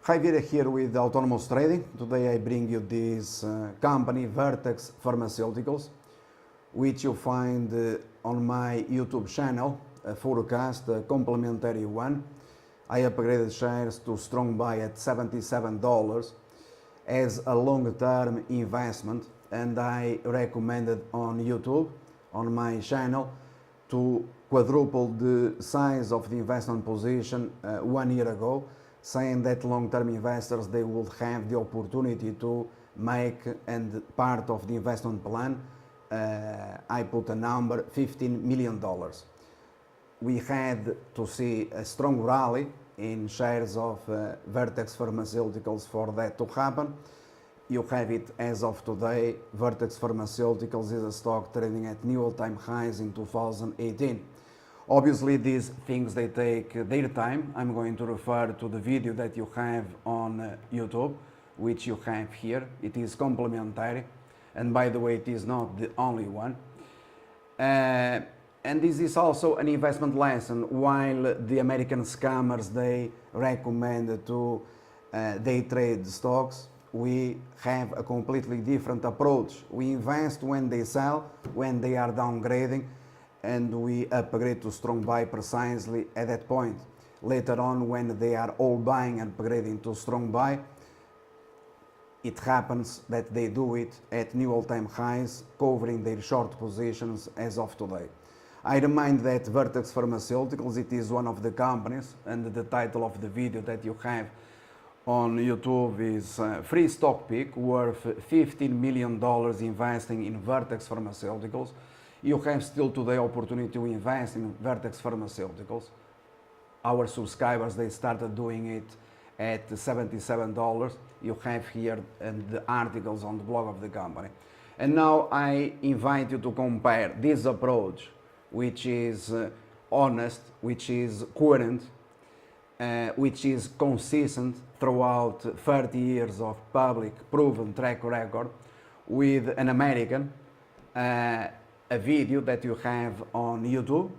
Javier here with Autonomous Trading. Today I bring you this company, Vertex Pharmaceuticals, which you find on my YouTube channel, a forecast, a complementary one. I upgraded shares to strong buy at $77 as a long-term investment, and I recommended on YouTube, on my channel, to quadruple the size of the investment position 1 year ago, saying that long-term investors, they would have the opportunity to make, and part of the investment plan, I put a number, $15 million. We had to see a strong rally in shares of Vertex Pharmaceuticals for that to happen. You have it as of today. Vertex Pharmaceuticals is a stock trading at new all-time highs in 2018. Obviously, these things, they take their time. I'm going to refer to the video that you have on YouTube, which you have here. It is complementary, and by the way, it is not the only one. And this is also an investment lesson. While the American scammers, they recommend to day trade stocks, we have a completely different approach. We invest when they sell, when they are downgrading, and we upgrade to strong buy precisely at that point. Later on, when they are all buying and upgrading to strong buy, it happens that they do it at new all-time highs, covering their short positions as of today. I remind that Vertex Pharmaceuticals, it is one of the companies, and the title of the video that you have on YouTube is Free Stock Pick, worth $15 million investing in Vertex Pharmaceuticals. You have still today opportunity to invest in Vertex Pharmaceuticals. Our subscribers, they started doing it at $77. You have here the articles on the blog of the company. And now I invite you to compare this approach, which is honest, which is coherent, which is consistent throughout 30 years of public proven track record, with an American, a video that you have on YouTube.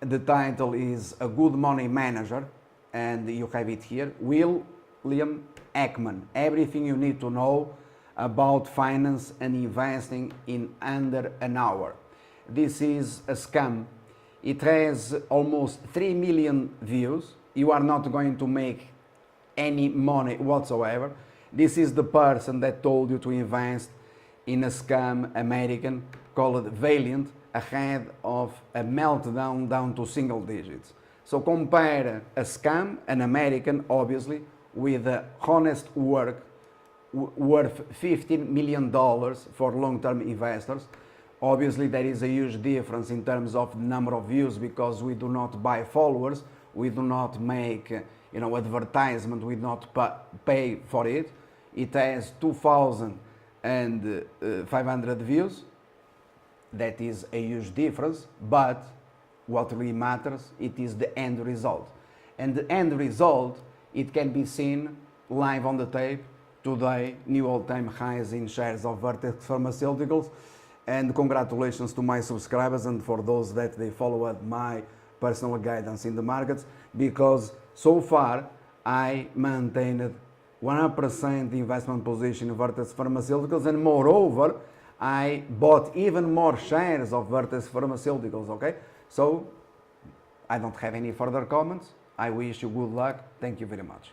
The title is A Good Money Manager, and you have it here. William Ackman, everything you need to know about finance and investing in under an hour. This is a scam. It has almost 3 million views. You are not going to make any money whatsoever. This is the person that told you to invest in a scam American called Valiant, ahead of a meltdown down to single digits. So compare a scam, an American obviously, with a honest work worth $15 million for long-term investors. Obviously there is a huge difference in terms of the number of views, because we do not buy followers, we do not make advertisement, we do not pay for it. It has 2,500 views. That is a huge difference, but what really matters, it is the end result. And the end result, it can be seen live on the tape. Today, new all-time highs in shares of Vertex Pharmaceuticals. And congratulations to my subscribers and for those that they followed my personal guidance in the markets, because so far I maintained 100% investment position in Vertex Pharmaceuticals, and moreover, I bought even more shares of Vertex Pharmaceuticals, okay? So, I don't have any further comments. I wish you good luck. Thank you very much.